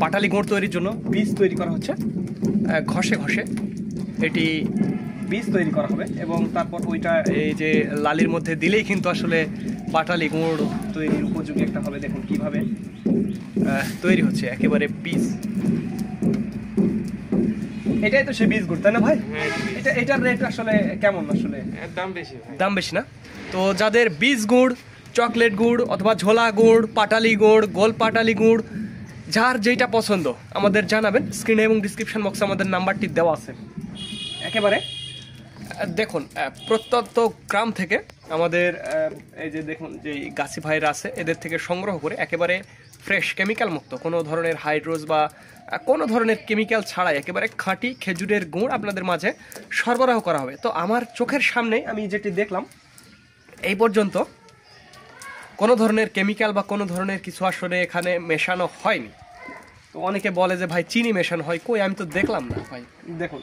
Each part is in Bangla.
পাটালি গুড় তৈরির জন্য বীজ তৈরি করা হচ্ছে। ঘষে ঘষে এটি বীজ তৈরি করা হবে এবং তারপর ওইটা এই যে লালির মধ্যে দিলেই কিন্তু আসলে পাটালি গুড় তৈরির উপযোগী একটা হবে। দেখুন কিভাবে তৈরি হচ্ছে একেবারে বীজ। এটাই তো সে বীজ গুড়, তাই না ভাই? এটার রেট আসলে কেমন? আসলে দাম বেশি না? তো যাদের বীজ গুড়, চকলেট গুড় অথবা ঝোলা গুড়, পাটালি গুড়, গোল পাটালি গুড়, যার যেটা পছন্দ আমাদের জানাবেন। স্ক্রিনে এবং ডিসক্রিপশন বক্সে আমাদের নাম্বারটি দেওয়া আছে। একেবারে দেখুন প্রত্যন্ত গ্রাম থেকে আমাদের এই যে দেখুন যে গাছি ভাইরা আছে এদের থেকে সংগ্রহ করে একেবারে ফ্রেশ কেমিক্যাল মুক্ত, কোনো ধরনের হাইড্রোজ বা কোনো ধরনের কেমিক্যাল ছাড়াই একেবারে খাঁটি খেজুরের গুড় আপনাদের মাঝে সরবরাহ করা হবে। তো আমার চোখের সামনে আমি যেটি দেখলাম এই পর্যন্ত কোনো ধরনের কেমিক্যাল বা কোনো ধরনের কিছু আসলে এখানে মেশানো হয়নি। তো অনেকে বলে যে ভাই চিনি মেশানো হয়, কই আমি তো দেখলাম না ভাই। দেখুন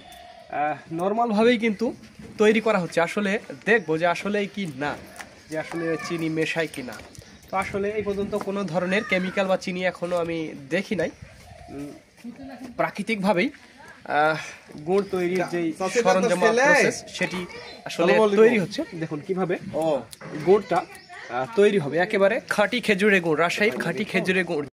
নর্মালভাবেই কিন্তু তৈরি করা হচ্ছে। আসলে দেখবো যে আসলেই কি না, যে আসলে চিনি মেশায় কি না। তো আসলে এই পর্যন্ত কোনো ধরনের কেমিক্যাল বা চিনি এখনো আমি দেখি নাই। প্রাকৃতিকভাবেই গুড় তৈরির যে সরঞ্জাম প্রসেস সেটি আসলে তৈরি হচ্ছে। দেখুন কিভাবে গুড়টা তৈরি হবে, একেবারে খাঁটি খেজুরের গুড়, রাজশাহীর খাঁটি খেজুরের গুড়।